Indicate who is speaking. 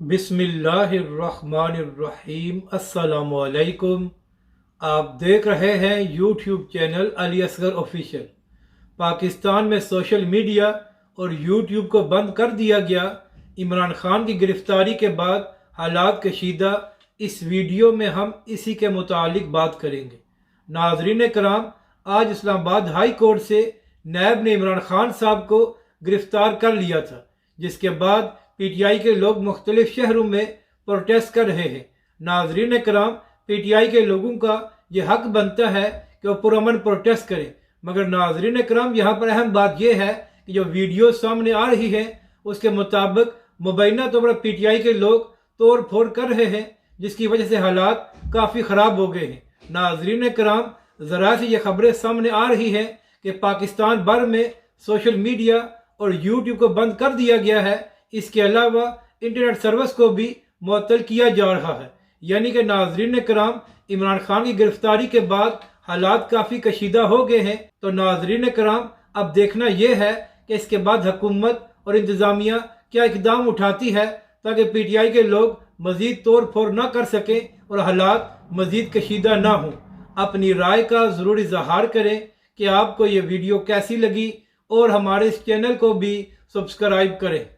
Speaker 1: बिस्मिल्लाहिर्रहमानिर्रहीम। अस्सलाम वालेकुम। आप देख रहे हैं YouTube channel Ali Asghar official. Pakistan में सोशल मीडिया और यूट्यूब को बंद कर दिया गया। इमरान खान की गिरफ्तारी के बाद हालात कशीदा। इस वीडियो में हम इसी के मुतालिक बात करेंगे। नाजरीन कराम, आज इस्लामाबाद हाई कोर्ट से नैब ने इमरान खान साहब को गिरफ्तार कर लिया था, जिसके बाद पीटीआई के लोग मुख्तलिफ शहरों में प्रोटेस्ट कर रहे हैं। नाजरीन कराम, पीटीआई के लोगों का ये हक बनता है कि वो पुरअमन प्रोटेस्ट करें, मगर नाजरीन कराम, यहाँ पर अहम बात यह है कि जो वीडियो सामने आ रही है उसके मुताबिक मुबैना तौर पर पीटीआई के लोग तोड़ फोड़ कर रहे हैं, जिसकी वजह से हालात काफ़ी ख़राब हो गए हैं। नाजरीन कराम, ज़रा से ये खबरें सामने आ रही हैं कि पाकिस्तान भर में सोशल मीडिया और यूट्यूब को बंद कर दिया गया है। इसके अलावा इंटरनेट सर्विस को भी मुअत्तल किया जा रहा है। यानी कि नाजरीन कराम, इमरान खान की गिरफ्तारी के बाद हालात काफ़ी कशीदा हो गए हैं। तो नाजरीन कराम, अब देखना यह है कि इसके बाद हुकूमत और इंतज़ामिया क्या इकदाम उठाती है ताकि पीटीआई के लोग मज़ीद तोड़ फोड़ ना कर सकें और हालात मज़ीद कशीदा ना हों। अपनी राय का ज़रूर इज़हार करें कि आपको ये वीडियो कैसी लगी और हमारे इस चैनल को भी सब्सक्राइब करें।